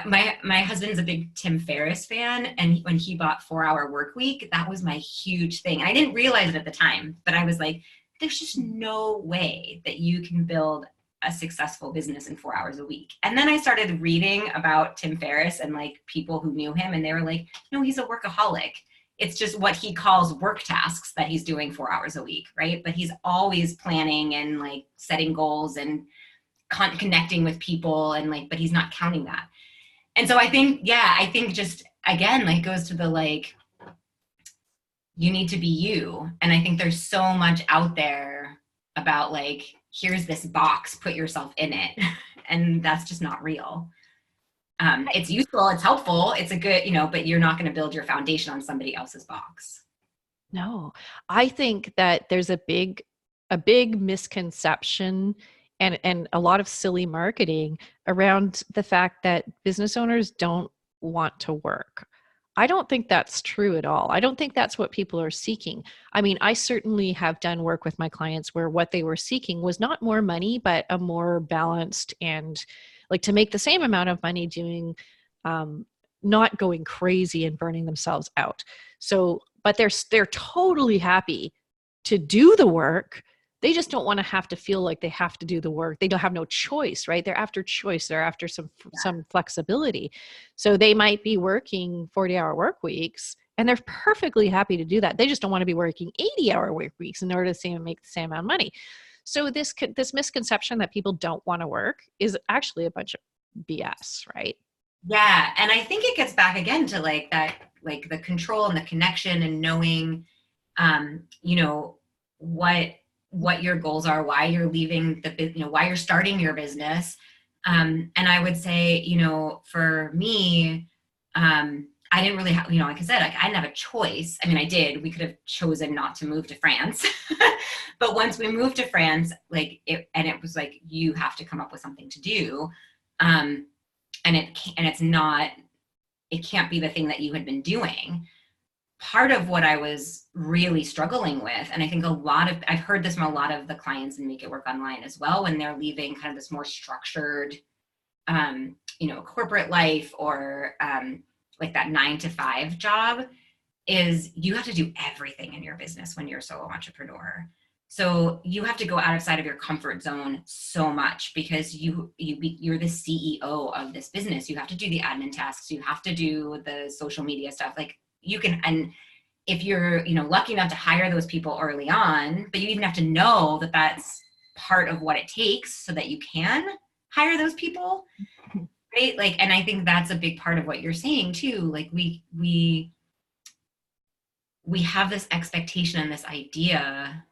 my husband's a big Tim Ferriss fan, and when he bought 4-Hour Work Week, that was my huge thing. I didn't realize it at the time, but I was like, there's just no way that you can build a successful business in 4 hours a week. And then I started reading about Tim Ferriss and like people who knew him, and they were like, no, he's a workaholic. It's just what he calls work tasks that he's doing 4 hours a week, right? But he's always planning and like setting goals and connecting with people, and like, but he's not counting that. And so I think just, again, like, goes to the, like, you need to be you. And I think there's so much out there about like, here's this box, put yourself in it. And that's just not real. It's useful, it's helpful, it's a good, but you're not going to build your foundation on somebody else's box. No, I think that there's a big misconception and a lot of silly marketing around the fact that business owners don't want to work. I don't think that's true at all. I don't think that's what people are seeking. I mean, I certainly have done work with my clients where what they were seeking was not more money, but a more balanced and like to make the same amount of money doing um, not going crazy and burning themselves out. So, but they're totally happy to do the work. They just don't want to have to feel like they have to do the work. They don't have no choice, right? They're after choice. They're after some flexibility. So they might be working 40-hour work weeks and they're perfectly happy to do that. They just don't want to be working 80-hour work weeks in order to make the same amount of money. So this misconception that people don't want to work is actually a bunch of BS, right? Yeah. And I think it gets back again to like that, like the control and the connection and knowing, you know, what your goals are, why you're leaving why you're starting your business. And I would say, for me, I didn't really have, like I said, like I didn't have a choice. I mean, I did, we could have chosen not to move to France, but once we moved to France, it was like, you have to come up with something to do. It can't be the thing that you had been doing. Part of what I was really struggling with, and I think I've heard this from a lot of the clients in Make It Work Online as well, when they're leaving kind of this more structured, corporate life or like that 9 to 5 job, is you have to do everything in your business when you're a solo entrepreneur. So you have to go outside of your comfort zone so much because you're the CEO of this business. You have to do the admin tasks. You have to do the social media stuff. Like you can, and if you're, lucky enough to hire those people early on, but you even have to know that that's part of what it takes so that you can hire those people, right? Like, and I think that's a big part of what you're saying too. Like we have this expectation and this idea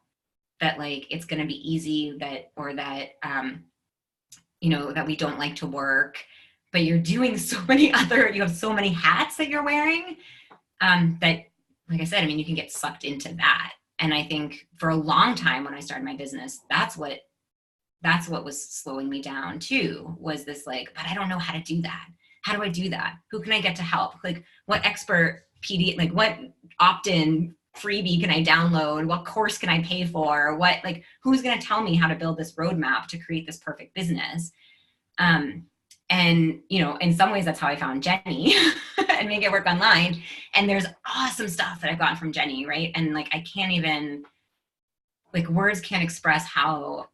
that like it's going to be easy, that we don't like to work, but you're doing you have so many hats that you're wearing, that, like I said, I mean, you can get sucked into that. And I think for a long time when I started my business, that's what was slowing me down too, was this like, but I don't know how to do that. How do I do that? Who can I get to help? Like what expert like what opt-in freebie can I download? What course can I pay for? Who's going to tell me how to build this roadmap to create this perfect business? And, in some ways that's how I found Jenny and Make It Work Online. And there's awesome stuff that I've gotten from Jenny, right? And like, I can't even, like, words can't express how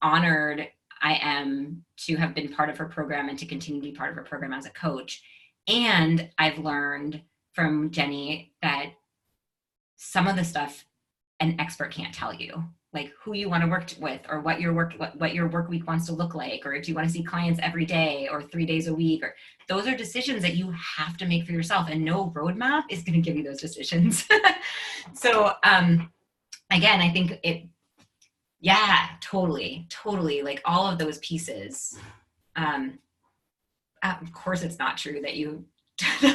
honored I am to have been part of her program and to continue to be part of her program as a coach. And I've learned from Jenny that some of the stuff an expert can't tell you, like who you want to work with, or what your work week wants to look like, or if you want to see clients every day or 3 days a week, or those are decisions that you have to make for yourself, and no roadmap is going to give you those decisions. So again, I think totally, like all of those pieces. Of course, it's not true that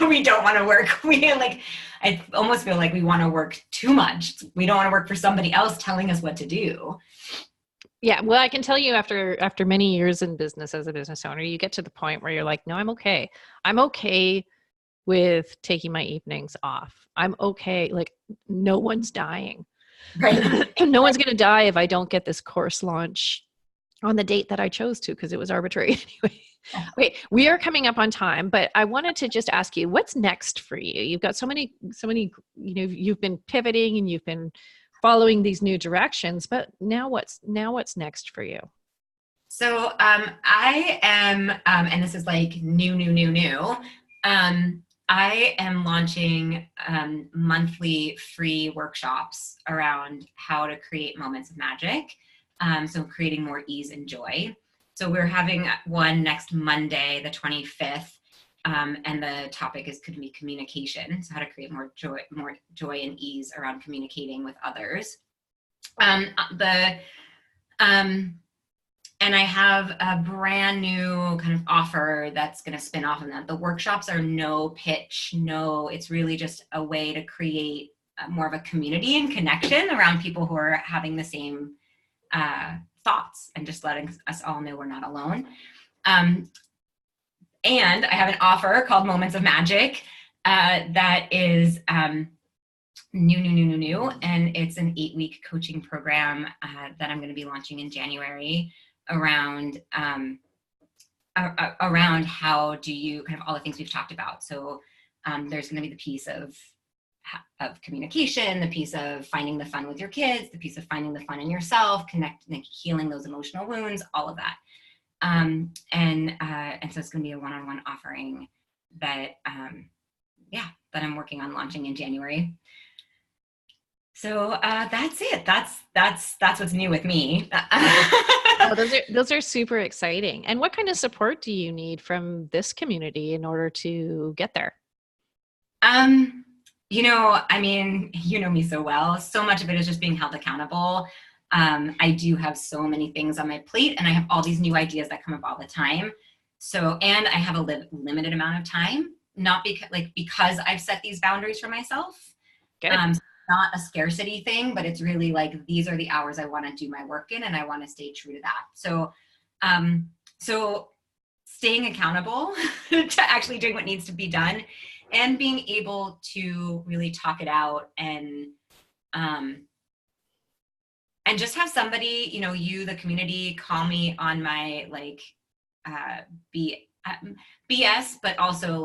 we don't want to work. I almost feel like we want to work too much. We don't want to work for somebody else telling us what to do. Yeah, well, I can tell you after many years in business as a business owner, you get to the point where you're like, no, I'm okay. I'm okay with taking my evenings off. I'm okay. Like, no one's dying. Right. No one's going to die if I don't get this course launch on the date that I chose to, because it was arbitrary anyway. Wait, we are coming up on time, but I wanted to just ask you, what's next for you? You've got so many, you've been pivoting and you've been following these new directions, but now what's next for you? So I am, and this is like new. I am launching monthly free workshops around how to create moments of magic. So creating more ease and joy. So we're having one next Monday, the 25th. And the topic could be communication. So how to create more joy and ease around communicating with others. And I have a brand new kind of offer that's going to spin off of that. The workshops are no pitch, it's really just a way to create more of a community and connection around people who are having the same thoughts, and just letting us all know we're not alone. And I have an offer called Moments of Magic that is new, and it's an 8-week coaching program that I'm going to be launching in January around how do you kind of all the things we've talked about. So there's going to be the piece of communication, the piece of finding the fun with your kids, the piece of finding the fun in yourself, healing those emotional wounds, all of that. And so it's going to be a one-on-one offering that I'm working on launching in January. So that's it. That's what's new with me. Those are super exciting. And what kind of support do you need from this community in order to get there? You know me so well. So much of it is just being held accountable. I do have so many things on my plate, and I have all these new ideas that come up all the time. So, and I have a limited amount of time, not because I've set these boundaries for myself. Good. Not a scarcity thing, but it's really like, these are the hours I want to do my work in, and I want to stay true to that. So, so staying accountable to actually doing what needs to be done, and being able to really talk it out, and just have somebody, you, the community, call me on my BS, but also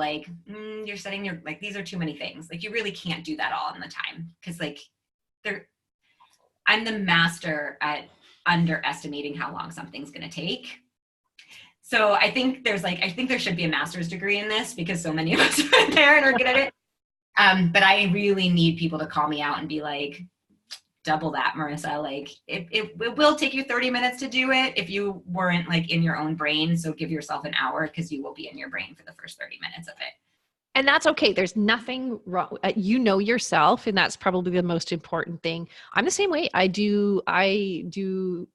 you're setting your, these are too many things. You really can't do that all in the time, because I'm the master at underestimating how long something's going to take. So I think there should be a master's degree in this, because so many of us are there and are good at it. But I really need people to call me out and be like, double that, Marisa. It will take you 30 minutes to do it if you weren't in your own brain. So give yourself an hour, because you will be in your brain for the first 30 minutes of it. And that's okay. There's nothing wrong. You know yourself, and that's probably the most important thing. I'm the same way. I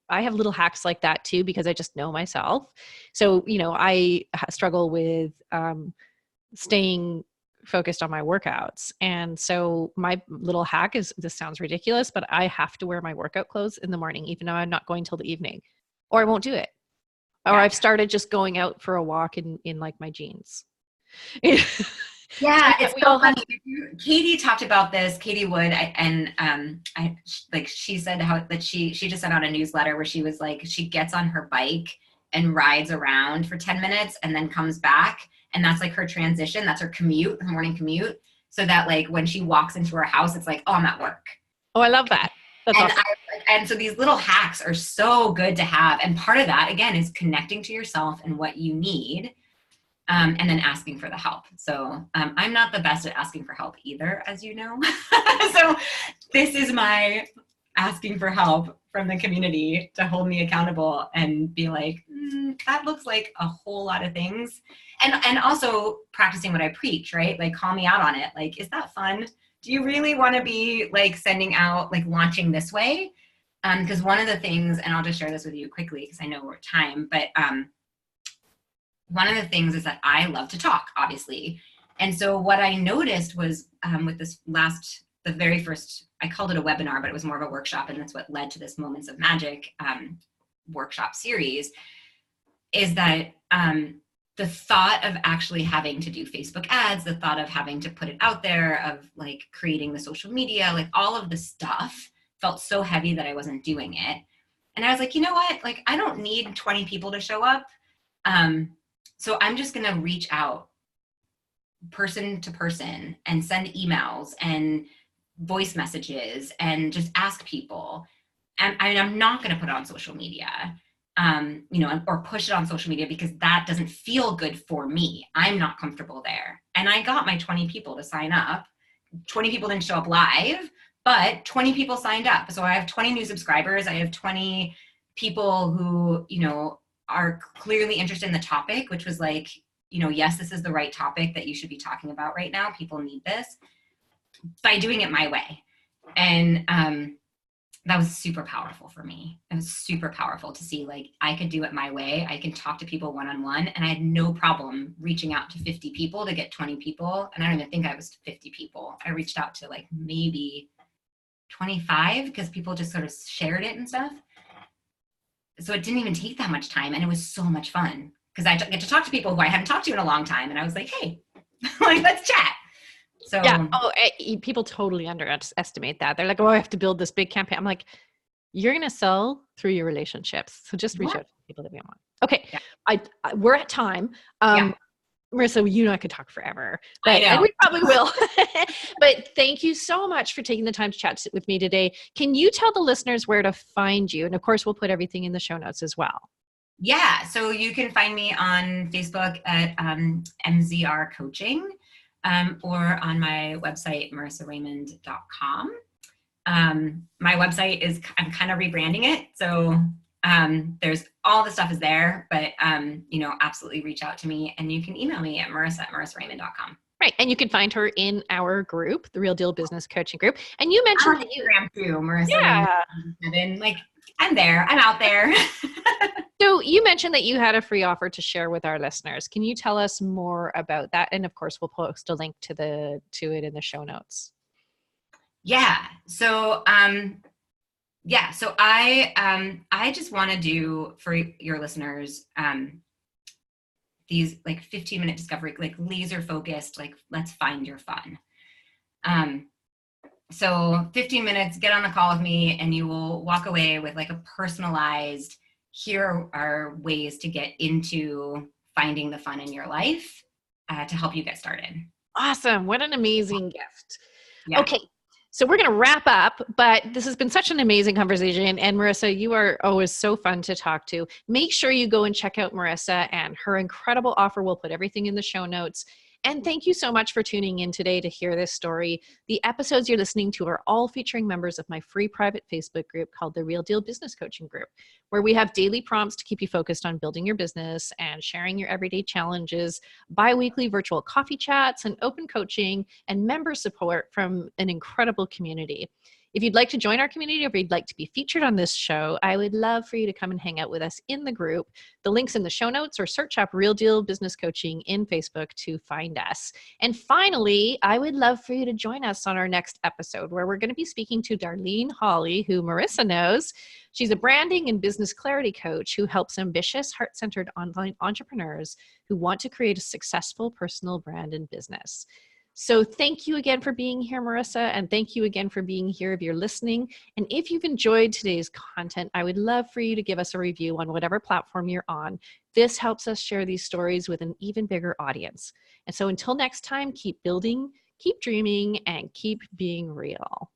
have little hacks like that too, because I just know myself. So, I struggle with staying focused on my workouts. And so my little hack is, this sounds ridiculous, but I have to wear my workout clothes in the morning, even though I'm not going till the evening, or I won't do it. Or I've started just going out for a walk in my jeans. Yeah, it's so funny. Katie talked about this. Katie Wood, she said that she just sent out a newsletter where she was she gets on her bike and rides around for 10 minutes and then comes back, and that's her transition. That's her commute, her morning commute. So that when she walks into her house, it's oh, I'm at work. Oh, I love that. That's awesome. And so these little hacks are so good to have. And part of that, again, is connecting to yourself and what you need. And then asking for the help. So I'm not the best at asking for help either, as you know. So this is my asking for help from the community to hold me accountable and be that looks like a whole lot of things. And also practicing what I preach, right? Call me out on it. Is that fun? Do you really want to be sending out, launching this way? Because one of the things, and I'll just share this with you quickly because I know we're at time, but one of the things is that I love to talk, obviously. And so what I noticed was with the very first, I called it a webinar, but it was more of a workshop. And that's what led to this Moments of Magic workshop series, is that the thought of actually having to do Facebook ads, the thought of having to put it out there, of creating the social media, all of the stuff felt so heavy that I wasn't doing it. And I was you know what? I don't need 20 people to show up. So I'm just going to reach out person to person and send emails and voice messages and just ask people. And I'm not going to put it on social media, or push it on social media, because that doesn't feel good for me. I'm not comfortable there. And I got my 20 people to sign up. 20 people didn't show up live, but 20 people signed up. So I have 20 new subscribers. I have 20 people who, are clearly interested in the topic, which was yes, this is the right topic that you should be talking about right now. People need this, by doing it my way. And that was super powerful for me. It was super powerful to see, like, I could do it my way. I can talk to people one-on-one, and I had no problem reaching out to 50 people to get 20 people. And I don't even think I was 50 people. I reached out to like maybe 25 because people just sort of shared it and stuff. So it didn't even take that much time, and it was so much fun because I get to talk to people who I haven't talked to in a long time, and I was like, hey, like, let's chat. So yeah. Oh, people totally underestimate that. They're like, oh, I have to build this big campaign. I'm like, you're going to sell through your relationships. So just reach out to people that you want. Okay. Yeah. We're at time. Marisa, you and I could talk forever, I know. and we probably will. But thank you so much for taking the time to chat with me today. Can you tell the listeners where to find you? And of course, we'll put everything in the show notes as well. Yeah. So you can find me on Facebook at MZR Coaching, or on my website, marisaraymond.com. My website is, I'm kind of rebranding it. So there's all the stuff is there, but absolutely reach out to me, and you can email me at marisa@marisaraymond.com. Right. And you can find her in our group, the Real Deal Business Coaching Group. And you mentioned that Instagram too, Marisa. Yeah. Raymond. Like, I'm there. I'm out there. So you mentioned that you had a free offer to share with our listeners. Can you tell us more about that? And of course, we'll post a link to it in the show notes. Yeah. So I just want to do for your listeners these like 15-minute discovery, like laser focused, like, let's find your fun. So 15 minutes, get on the call with me, and you will walk away with like a personalized, here are ways to get into finding the fun in your life to help you get started. Awesome. What an amazing gift. Yeah. Okay. So we're going to wrap up, but this has been such an amazing conversation. And Marisa, you are always so fun to talk to. Make sure you go and check out Marisa and her incredible offer. We'll put everything in the show notes. And thank you so much for tuning in today to hear this story. The episodes you're listening to are all featuring members of my free private Facebook group called the Real Deal Business Coaching Group, where we have daily prompts to keep you focused on building your business and sharing your everyday challenges, bi-weekly virtual coffee chats, and open coaching and member support from an incredible community. If you'd like to join our community, or if you'd like to be featured on this show, I would love for you to come and hang out with us in the group. The link's in the show notes, or search up Real Deal Business Coaching in Facebook to find us. And finally, I would love for you to join us on our next episode, where we're going to be speaking to Darlene Hawley, who Marisa knows. She's a branding and business clarity coach who helps ambitious, heart-centered online entrepreneurs who want to create a successful personal brand and business. So thank you again for being here, Marisa, and thank you again for being here if you're listening. And if you've enjoyed today's content, I would love for you to give us a review on whatever platform you're on. This helps us share these stories with an even bigger audience. And so until next time, keep building, keep dreaming, and keep being real.